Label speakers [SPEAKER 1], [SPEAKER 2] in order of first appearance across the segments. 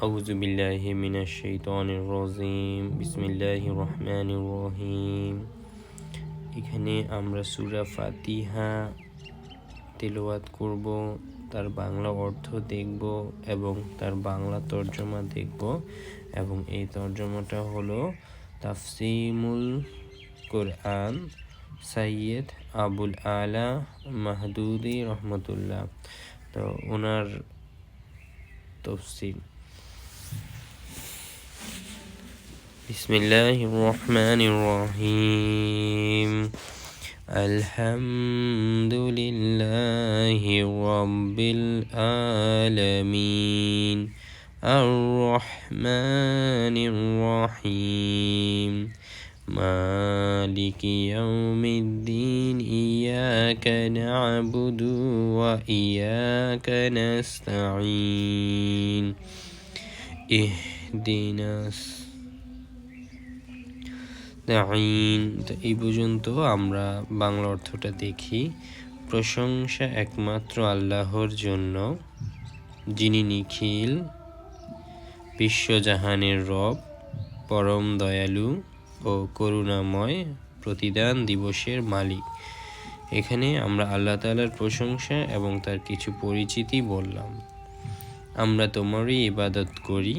[SPEAKER 1] আউযু বিল্লাহি মিনাশ শাইতানির রাজিম। বিসমিল্লাহির রহমানির রহিম। এখানে আমরা সূরা ফাতিহা তেলাওয়াত করব, তার বাংলা অর্থ দেখব এবং তার বাংলা তরজমা দেখব। এবং এই তরজমাটা হলো তাফসিরুল কুরআন সৈয়দ আবুল আলা মাহদুদি রহমতুল্লাহ। তো ওনার তফসির। বিসমিল্লাহির রহমানির রহিম। আলহামদুলিল্লাহি রাব্বিল আলামিন আর রহমানির রহিম মালিকি ইয়াউমিদ্দিন ইয়াকা না'বুদু ওয়া ইয়াকা নাস্তাঈন ইহদিনাস তাইন। তো এই পর্যন্ত আমরা বাংলা অর্থটা দেখি। প্রশংসা একমাত্র আল্লাহর জন্য, যিনি নিখিল বিশ্বজাহানের রব, পরম দয়ালু ও করুণাময়, প্রতিদান দিবসের মালিক। এখানে আমরা আল্লাহ তাআলার প্রশংসা এবং তার কিছু পরিচিতি বললাম। আমরা তোমারই ইবাদত করি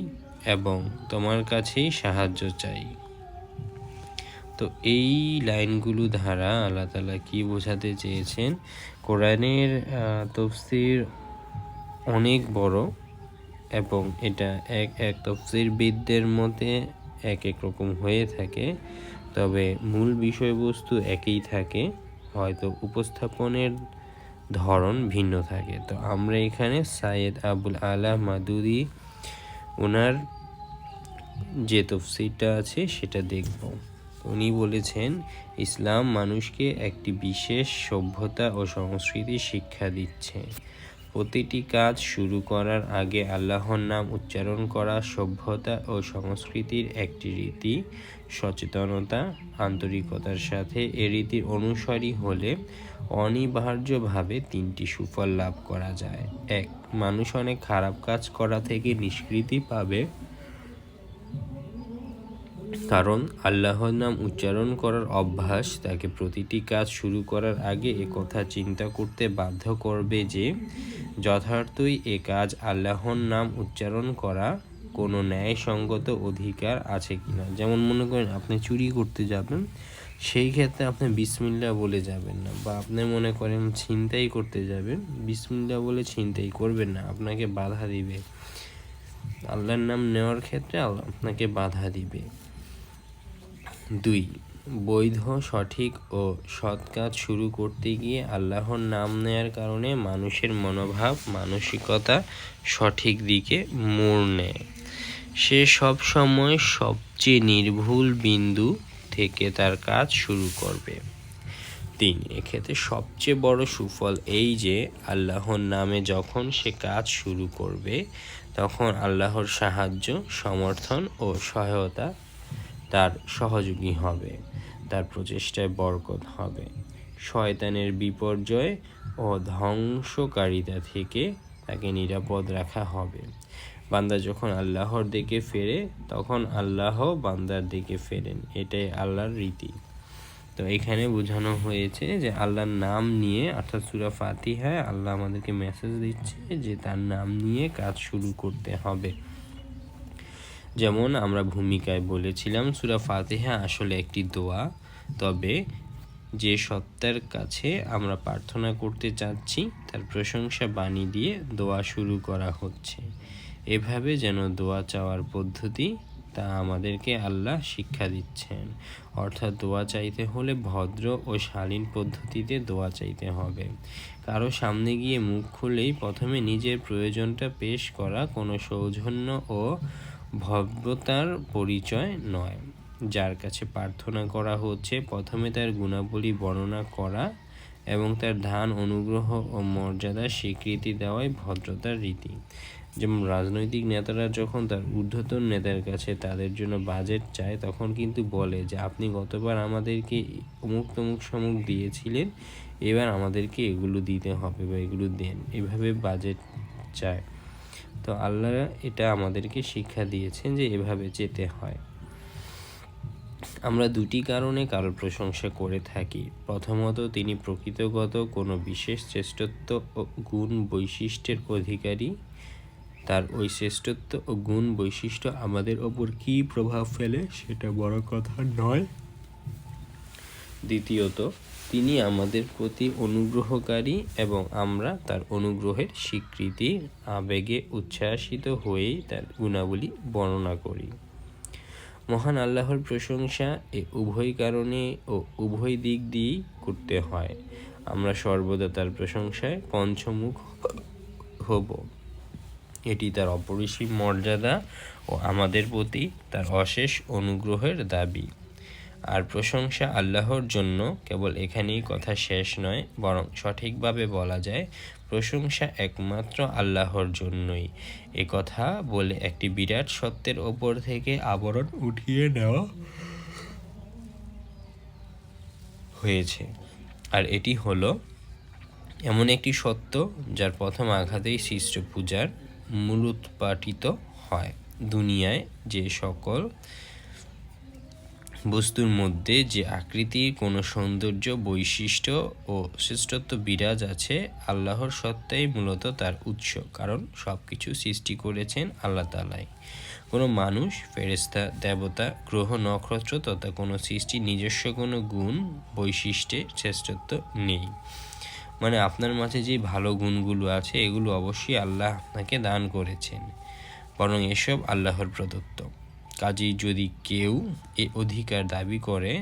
[SPEAKER 1] এবং তোমার কাছেই সাহায্য চাই। তো এই লাইনগুলো দ্বারা আল্লাহ তাআলা কি বোঝাতে চেয়েছেন? কোরআনের তাফসীর অনেক বড় এবং এটা এক তাফসীরবিদদের মতে এক রকম হয়ে থাকে, তবে মূল বিষয়বস্তু একই থাকে, হয়তো উপস্থাপনের ধরন ভিন্ন থাকে। তো আমরা এখানে সৈয়দ আবুল আলা মাহদুদি ওনার যে তাফসীরটা আছে সেটা দেখব। উনি বলেছেন, ইসলাম মানুষকে একটি বিশেষ সভ্যতা ও সংস্কৃতি শিক্ষা দিচ্ছে। প্রতিটি কাজ শুরু করার আগে আল্লাহর নাম উচ্চারণ করা সভ্যতা ও সংস্কৃতির একটি রীতি। সচেতনতা, আন্তরিকতার সাথে এ রীতির অনুসারী হলে অনিবার্যভাবে তিনটি সুফল লাভ করা যায়। 1. মানুষ অনেক খারাপ কাজ করা থেকে নিষ্কৃতি পাবে, কারণ আল্লাহর নাম উচ্চারণ করার অভ্যাস তাকে প্রতিটি কাজ শুরু করার আগে একথা চিন্তা করতে বাধ্য করবে যে যথার্থই এ কাজ আল্লাহর নাম উচ্চারণ করা কোনো ন্যায়সঙ্গত অধিকার আছে কিনা। যেমন মনে করেন আপনি চুরি করতে যাবেন, সেই ক্ষেত্রে আপনি বিসমিল্লাহ বলে যাবেন না, বা আপনি মনে করেন ছিনতাই করতে যাবেন, বিসমিল্লাহ বলে ছিনতাই করবেন না, আপনাকে বাধা দিবে। আল্লাহর নাম নেওয়ার ক্ষেত্রে আল্লাহ আপনাকে বাধা দিবে। 2. বৈধ, সঠিক ও সৎ কাজ শুরু করতে গিয়ে আল্লাহর নাম নেয়ার কারণে মানুষের মনোভাব, মানসিকতা সঠিক দিকে মোড় নেয়। সে সব সময় সবচেয়ে নির্ভুল বিন্দু থেকে তার কাজ শুরু করবে। 3. এক্ষেত্রে সবচেয়ে বড় সুফল এই যে আল্লাহর নামে যখন সে কাজ শুরু করবে, তখন আল্লাহর সাহায্য, সমর্থন ও সহায়তা তার সহযোগী হবে, তার প্রচেষ্টায় বরকত হবে। শয়তানের বিপর্যয় ও ধ্বংসকারিতা থেকে তাকে নিরাপদ রাখা হবে। বান্দা যখন আল্লাহর দিকে ফেরে, তখন আল্লাহ বান্দার দিকে ফেরেন। এটাই আল্লাহর রীতি। তো এখানে বোঝানো হয়েছে যে আল্লাহর নাম নিয়ে, অর্থাৎ সূরা ফাতিহায় আল্লাহ আমাদেরকে মেসেজ দিচ্ছে যে তার নাম নিয়ে কাজ শুরু করতে হবে। যেমন আমরা ভূমিকায় বলেছিলাম, সূরা ফাতিহা আসলে একটি দোয়া, তবে যে সত্তার কাছে আমরা প্রার্থনা করতে চাচ্ছি তার প্রশংসা বাণী দিয়ে দোয়া শুরু করা হচ্ছে। এভাবে যেন দোয়া চাওয়ার পদ্ধতি তা আমাদেরকে আল্লাহ শিক্ষা দিচ্ছেন। অর্থাৎ দোয়া চাইতে হলে ভদ্র ও শালীন পদ্ধতিতে দোয়া চাইতে হবে। কারো সামনে গিয়ে মুখ খুলেই প্রথমে নিজের প্রয়োজনটা পেশ করা কোনো সৌজন্য ও ভব্যতার পরিচয় নয়। যার কাছে প্রার্থনা করা হচ্ছে প্রথমে তার গুণাবলী বর্ণনা করা এবং তার দান, অনুগ্রহ ও মর্যাদার স্বীকৃতি দেওয়াই ভদ্রতার রীতি। যেমন রাজনৈতিক নেতারা যখন তার ঊর্ধ্বতন নেতার কাছে তাদের জন্য বাজেট চায়, তখন কিন্তু বলে যে আপনি গতবার আমাদেরকে অমুক তমুক সমুক দিয়েছিলেন, এবার আমাদেরকে এগুলো দিতে হবে বা এগুলো দেন, এভাবে বাজেট চায়। তো আল্লাহ এটা আমাদেরকে শিক্ষা দিয়েছেন যে এভাবে যেতে হয়। আমরা দুটি কারণে কারোর প্রশংসা করে থাকি। প্রথমত, তিনি প্রকৃতিগত কোনো বিশেষ শ্রেষ্ঠত্ব ও গুণ বৈশিষ্ট্যের অধিকারী। তার ওই শ্রেষ্ঠত্ব ও গুণ বৈশিষ্ট্য আমাদের ওপর কী প্রভাব ফেলে সেটা বড় কথা নয়। দ্বিতীয়ত, তিনি আমাদের প্রতি অনুগ্রহকারী এবং আমরা তার অনুগ্রহের স্বীকৃতি আবেগে উচ্ছ্বাসিত হয়েই তার গুণাবলী বর্ণনা করি। মহান আল্লাহর প্রশংসা এ উভয় কারণে ও উভয় দিক দিয়েই করতে হয়। আমরা সর্বদা তার প্রশংসায় পঞ্চমুখ হব। এটি তার অপরিসীম মর্যাদা ও আমাদের প্রতি তার অশেষ অনুগ্রহের দাবি। আর প্রশংসা আল্লাহর জন্য কেবল এখানেই কথা শেষ নয়, বরং সঠিকভাবে বলা যায় প্রশংসা একমাত্র আল্লাহর জন্যই। এ কথা বলে একটি বিরাট সত্যের ওপর থেকে আবরণ উঠিয়ে নেওয়া হয়েছে। আর এটি হলো এমন একটি সত্য যার প্রথম আঘাতেই সৃষ্ট পূজার মূলোৎপাটিত হয়। দুনিয়ায় যে সকল বস্তুর মধ্যে যে আকৃতির কোনো সৌন্দর্য, বৈশিষ্ট্য ও শ্রেষ্ঠত্ব বিরাজ আছে, আল্লাহর সত্তাই মূলত তার উৎস। কারণ সব কিছু সৃষ্টি করেছেন আল্লাহ তাআলাই। কোনো মানুষ, ফেরেশতা, দেবতা, গ্রহ, নক্ষত্র তথা কোনো সৃষ্টির নিজস্ব কোনো গুণ, বৈশিষ্ট্যের শ্রেষ্ঠত্ব নেই। মানে আপনার মাঝে যে ভালো গুণগুলো আছে এগুলো অবশ্যই আল্লাহ আপনাকে দান করেছেন, বরং এসব আল্লাহর প্রদত্ত। কাজেই যদি কেউ এ অধিকার দাবি করে,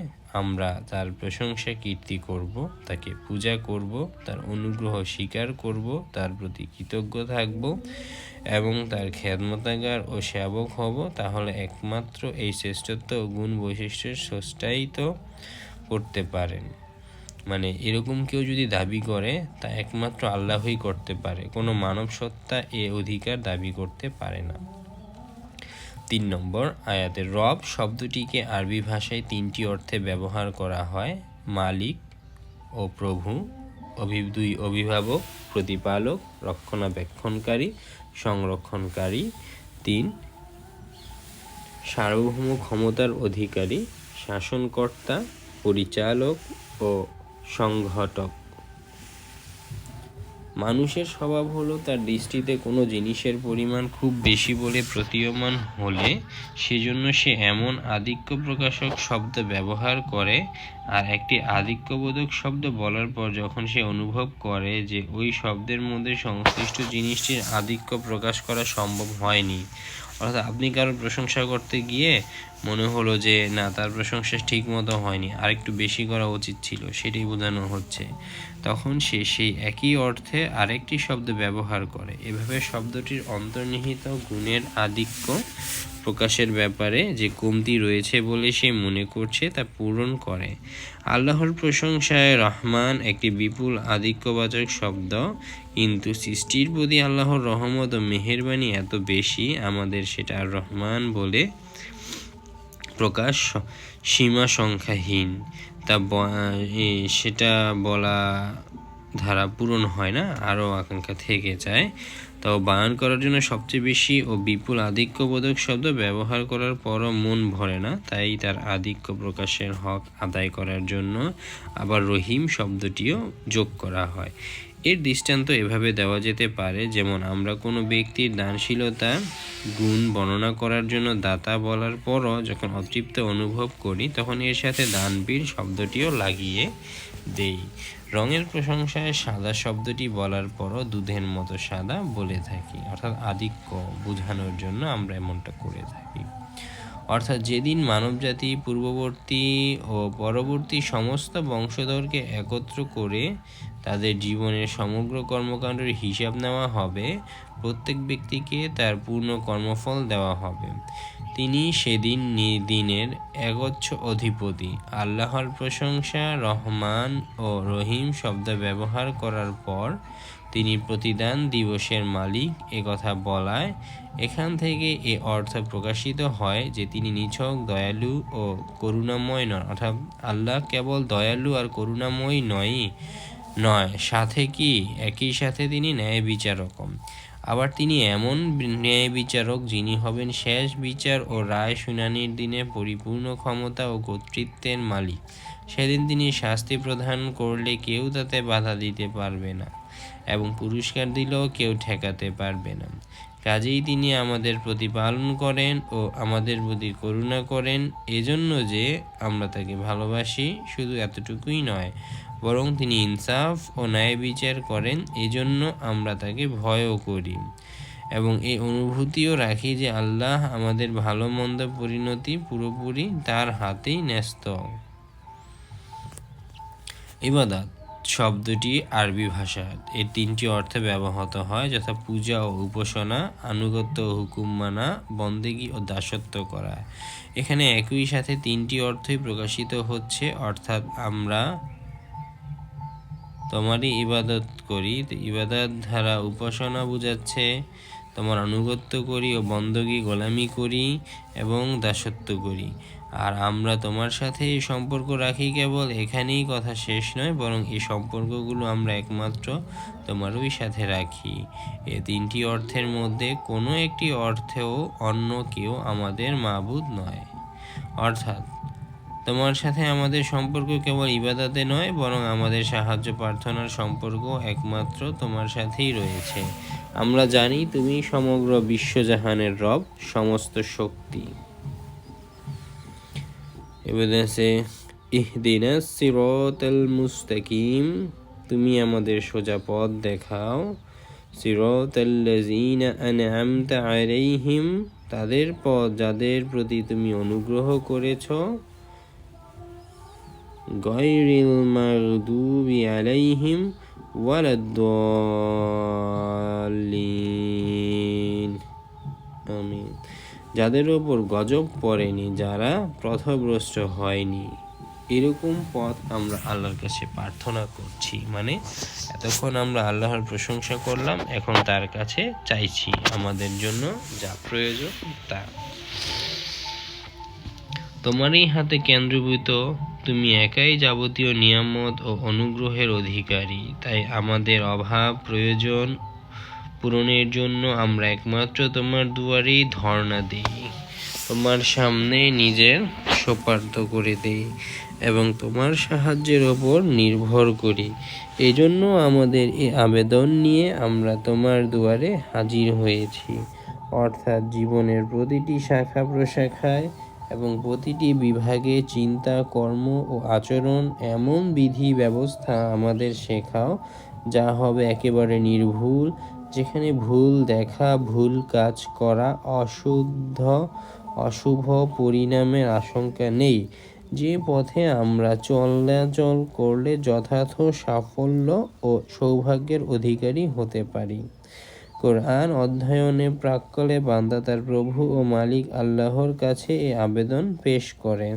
[SPEAKER 1] আমরা তার প্রশংসা কীর্তি করব, তাকে পূজা করব, তার অনুগ্রহ স্বীকার করব, তার প্রতি কৃতজ্ঞ থাকব এবং তার খেদমতাগার ও সেবক হব, তাহলে একমাত্র এই শ্রেষ্ঠত্ব ও গুণ বৈশিষ্ট্যের স্রষ্টাই তো করতে পারেন। মানে এরকম কেউ যদি দাবি করে তা একমাত্র আল্লাহই করতে পারে, কোনো মানব সত্তা এ অধিকার দাবি করতে পারে না। 3 নম্বর আয়াতে রব শব্দটিকে আরবি ভাষায় 3টি অর্থে ব্যবহার করা হয়: মালিক ও প্রভু, দুই অভিভাবক, প্রতিপালক, রক্ষণাবেক্ষণকারী, সংরক্ষণকারী। 3 সার্বভৌম ক্ষমতার অধিকারী, শাসনকর্তা, পরিচালক ও সংঘটক। মানুষের স্বভাব হলো তার দৃষ্টিতে কোনো জিনিসের পরিমাণ খুব বেশি বলে প্রতীয়মান হলে সেজন্য সে এমন আধিক্য প্রকাশক শব্দ ব্যবহার করে, আর একটি আধিক্যবোধক শব্দ বলার পর যখন সে অনুভব করে যে ওই শব্দের মধ্যে সংশ্লিষ্ট জিনিসটির আধিক্য প্রকাশ করা সম্ভব হয়নি, অর্থাৎ আপনি কারোর প্রশংসা করতে গিয়ে মনে হলো যে না, তার প্রশংসা ঠিক মতো হয়নি, আরেকটু বেশি করা উচিত ছিল, সেটাই বোঝানো হচ্ছে, তখন সে সেই একই অর্থে আরেকটি শব্দ ব্যবহার করে। এভাবে শব্দটির অন্তর্নিহিত গুণের আধিক্য প্রকাশের ব্যাপারে যে কমতি রয়েছে বলে সে মনে করছে তা পূরণ করে। আল্লাহর প্রশংসায় রহমান একটি বিপুল আধিক্যবাচক শব্দ, কিন্তু সৃষ্টির প্রতি আল্লাহর রহমত ও মেহেরবানি এত বেশি, আমাদের সেটা আর রহমান বলে প্রকাশ সীমা সংখ্যাহীন, তা সেটা বলা ধারা পূরণ হয় না, আরও আকাঙ্ক্ষা থেকে যায়। তাও বায়ান করার জন্য সবচেয়ে বেশি ও বিপুল আধিক্যবোধক শব্দ ব্যবহার করার পরও মন ভরে না, তাই তার আধিক্য প্রকাশের হক আদায় করার জন্য আবার রহিম শব্দটিও যোগ করা হয়। এর দৃষ্টান্ত এভাবে দেওয়া যেতে পারে, যেমন আমরা কোনো ব্যক্তির দানশীলতা গুণ বর্ণনা করার জন্য দাতা বলার পরও যখন অতৃপ্ত অনুভব করি, তখন এর সাথে দানবীর শব্দটিও লাগিয়ে দেই। রঙের প্রশংসায় সাদা শব্দটি বলার পরও দুধের মতো সাদা বলে থাকি, অর্থাৎ আধিক্য বোঝানোর জন্য আমরা এমনটা করে থাকি। অর্থাৎ যেদিন মানবজাতি পূর্ববর্তী ও পরবর্তী সমস্ত বংশধরকে একত্র করে তাদের জীবনের সমগ্র কর্মকাণ্ডের হিসাব নেওয়া হবে, প্রত্যেক ব্যক্তিকে তার পূর্ণ কর্মফল দেওয়া হবে। তিনি সেদিন দিনের একচ্ছ অধিপতি। আল্লাহর প্রশংসা রহমান ও রহিম শব্দ ব্যবহার করার পর তিনি প্রতিদান দিবসের মালিক একথা বলায় এখান থেকে এ অর্থ প্রকাশিত হয় যে তিনি নিছক দয়ালু ও করুণাময় নন, অর্থাৎ আল্লাহ কেবল দয়ালু আর করুণাময় নয়, সাথে কি একই সাথে তিনি ন্যায় বিচারকও। আবার তিনি এমন ন্যায় বিচারক যিনি হবেন শেষ বিচার ও রায় শুনানির দিনে পরিপূর্ণ ক্ষমতা ও কর্তৃত্বের মালিক। সেদিন তিনি শাস্তি প্রদান করলে কেউ তাতে বাধা দিতে পারবে না এবং পুরস্কার দিলেও কেউ ঠেকাতে পারবে না। কাজেই তিনি আমাদের প্রতিপালন করেন ও আমাদের প্রতি করুণা করেন, এজন্য যে আমরা তাকে ভালোবাসি শুধু এতটুকুই নয়, বরং তিনি ইনসাফ ও ন্যায় বিচার করেন, এজন্য আমরা তাকে ভয়ও করি এবং এই অনুভূতিও রাখি যে আল্লাহ আমাদের ভালো মন্দ পরিণতি পুরোপুরি তার হাতেই ন্যস্ত। ইবাদত শব্দটি আরবি ভাষার এর তিনটি অর্থে ব্যবহৃত হয়, যথা পূজা ও উপাসনা, আনুগত্য ও হুকুম মানা, বন্দেগী ও দাসত্ব করা। এখানে একই সাথে তিনটি অর্থই প্রকাশিত হচ্ছে, অর্থাৎ আমরা তোমারই ইবাদত করি। ইবাদত ধারা উপাসনা বোঝাচ্ছে, তোমার আনুগত্য করি ও বন্দগী গোলামি করি এবং দাসত্ব করি। আর আমরা তোমার সাথে এই সম্পর্ক রাখি। কেবল এখানেই কথা শেষ নয়, বরং এই সম্পর্কগুলো আমরা একমাত্র তোমারই সাথে রাখি। এ তিনটি অর্থের মধ্যে কোনো একটি অর্থেও অন্য কেউ আমাদের মাবুদ নয়। অর্থাৎ তোমার সাথে আমাদের সম্পর্ক কেবল ইবাদতে নয়, বরং আমাদের সাহায্য প্রার্থনার সম্পর্ক একমাত্র তোমার সাথেই রয়েছে। আমরা জানি তুমি সমগ্র বিশ্বজাহানের রব, সমস্ত শক্তি। এবার আছে ইহদিনাস সিরাতাল মুস্তাকিম, তুমি আমাদের সোজা পথ দেখাও। সিরাতাল্লাযীনা আনআমতা আলাইহিম, তাদের পথ যাদের প্রতি তুমি অনুগ্রহ করেছ। গায়রিল মাগদুবি আলাইহিম ওয়ালাদ-দাল্লিন, আমিন। যাদের ওপর গজব পড়েনি, যারা পথভ্রষ্ট হয়নি। এরকম পথ আমরা আল্লাহর কাছে প্রার্থনা করছি, মানে এতক্ষণ আমরা আল্লাহর প্রশংসা করলাম, এখন তার কাছে চাইছি আমাদের জন্য যা প্রয়োজন তা। তোমারই হাতে কেন্দ্রীভূত, তুমি একাই যাবতীয় নিয়ামত ও অনুগ্রহের অধিকারী। তাই আমাদের অভাব প্রয়োজন পূরণের জন্য আমরা একমাত্র তোমার দুয়ারেই ধর্ণা দিই, তোমার সামনে নিজের সোপার্দ করে দিই এবং তোমার সাহায্যের ওপর নির্ভর করি। এই জন্য আমাদের এই আবেদন নিয়ে আমরা তোমার দুয়ারে হাজির হয়েছি। অর্থাৎ জীবনের প্রতিটি শাখা প্রশাখায় এবং প্রতিটি বিভাগে চিন্তা, কর্ম ও আচরণ এমন বিধি ব্যবস্থা আমাদের শেখাও যা হবে একেবারে নির্ভুল, যেখানে ভুল দেখা, ভুল কাজ করা, অশুভ পরিণামের আশঙ্কা নেই। যে পথে আমরা চলাচল করলে যথার্থ সাফল্য ও সৌভাগ্যের অধিকারী হতে পারি। কোরআন অধ্যয়নে প্রাক্কালে বান্দা তার প্রভু ও মালিক আল্লাহর কাছে এই আবেদন পেশ করে।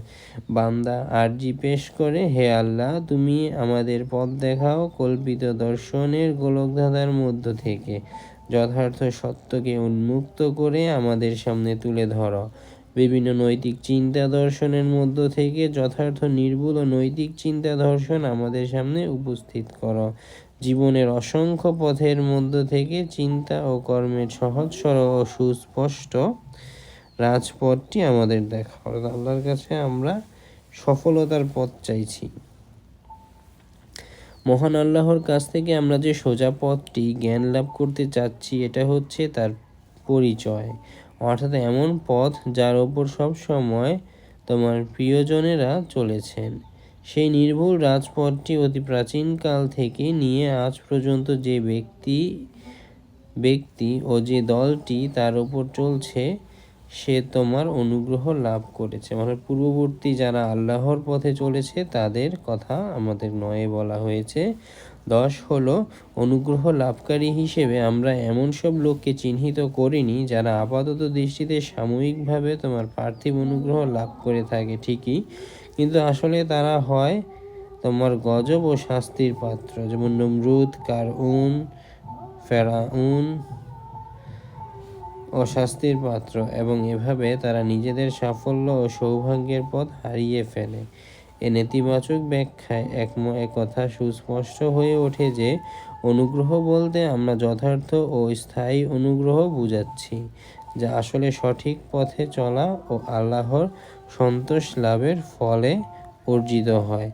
[SPEAKER 1] বান্দা আরজি পেশ করে, হে আল্লাহ, তুমি আমাদের পথ দেখাও কল্পিত দর্শনের গোলকধাঁধার মধ্য থেকে যথার্থ সত্যকে উন্মুক্ত করে আমাদের সামনে তুলে ধরো। বিভিন্ন নৈতিক চিন্তা দর্শনের মধ্য থেকে যথার্থ নির্ভুল ও নৈতিক চিন্তা দর্শন আমাদের সামনে উপস্থিত করো। জীবনের অসংখ্য পথের মধ্য থেকে চিন্তা ও কর্মের সহজ সরল ও সুস্পষ্ট রাজপথটি আমাদের দেখাও। আল্লাহর কাছে আমরা সফলতার পথ চাইছি। মহান আল্লাহর কাছ থেকে আমরা যে সোজা পথটি জ্ঞান লাভ করতে চাচ্ছি, এটা হচ্ছে তার পরিচয়, অর্থাৎ এমন পথ যার ওপর সব সময় তোমার প্রিয়জনেরা চলেছেন। সেই নির্ভুল রাজপথটি অতি প্রাচীনকাল থেকে নিয়ে আজ পর্যন্ত যে ব্যক্তি ও যে দলটি তার ওপর চলছে, সে তোমার অনুগ্রহ লাভ করেছে। মানে পূর্ববর্তী যারা আল্লাহর পথে চলেছে তাদের কথা আমাদের নয়ে বলা হয়েছে। 10 হলো, অনুগ্রহ লাভকারী হিসেবে আমরা এমন সব লোককে চিহ্নিত করিনি যারা আপাতত দৃষ্টিতে সাময়িকভাবে তোমার পার্থিব অনুগ্রহ লাভ করে থাকে ঠিকই, কিন্তু আসলে তারা হয় তোমার গজব ও শাস্তির পাত্র, যেমন নমরুদ, কারউন, ফেরাউন ও শাস্তির পাত্র, এবং এভাবে তারা নিজেদের সাফল্য ও সৌভাগ্যের পথ হারিয়ে ফেলে। এ নেতিবাচক ব্যাখ্যায় একথা সুস্পষ্ট হয়ে ওঠে যে অনুগ্রহ বলতে আমরা যথার্থ ও স্থায়ী অনুগ্রহ বুঝাচ্ছি, যা আসলে সঠিক পথে চলা ও আল্লাহর সন্তোষ লাভের ফলে অর্জিত হয়।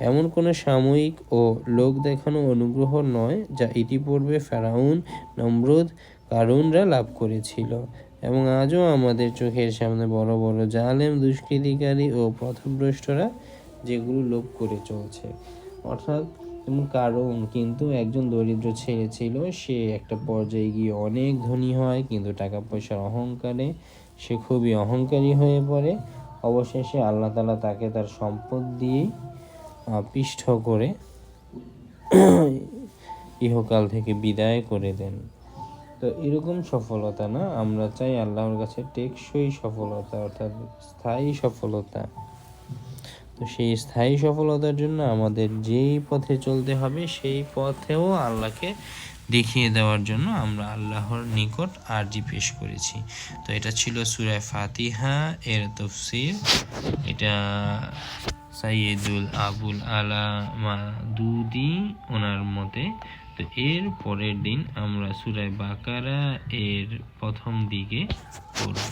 [SPEAKER 1] এমন কোনো সাময়িক ও লোক দেখানো অনুগ্রহ নয় যা ইতিপূর্বে ফেরাউন, নমরুদ, কারুনরা লাভ করেছিল এবং আজও আমাদের চোখের সামনে বড় বড় জালেম, দুষ্কৃতিকারী ও পথভ্রষ্টরা যেগুলো লোভ করে চলছে। অর্থাৎ যেমন কারণ কিন্তু একজন দরিদ্র ছেলে ছিল, সে একটা পর্যায়ে গিয়ে অনেক ধনী হয়, কিন্তু টাকা পয়সার অহংকারে সে খুবই অহংকারী হয়ে পড়ে। অবশেষে আল্লাহ তাআলা তাকে তার সম্পদ দিয়ে পিষ্ট করে ইহকাল থেকে বিদায় করে দেন। তো এরকম সফলতা না, আমরা চাই আল্লাহর কাছে টেকসই সফলতা, অর্থাৎ স্থায়ী সফলতা। তো সেই স্থায়ী সফলতার জন্য আমাদের যেই পথে চলতে হবে সেই পথেও আল্লাহকে দেখিয়ে দেওয়ার জন্য আমরা আল্লাহর নিকট আরজি পেশ করেছি। তো এটা ছিল সূরা ফাতিহা এর তাফসীর। এটা সাইয়্যিদুল আবুল আলা মাদুদি ওনার মতে। তো এর পরের দিন আমরা সূরা বাকারা এর প্রথম দিকে পড়ব।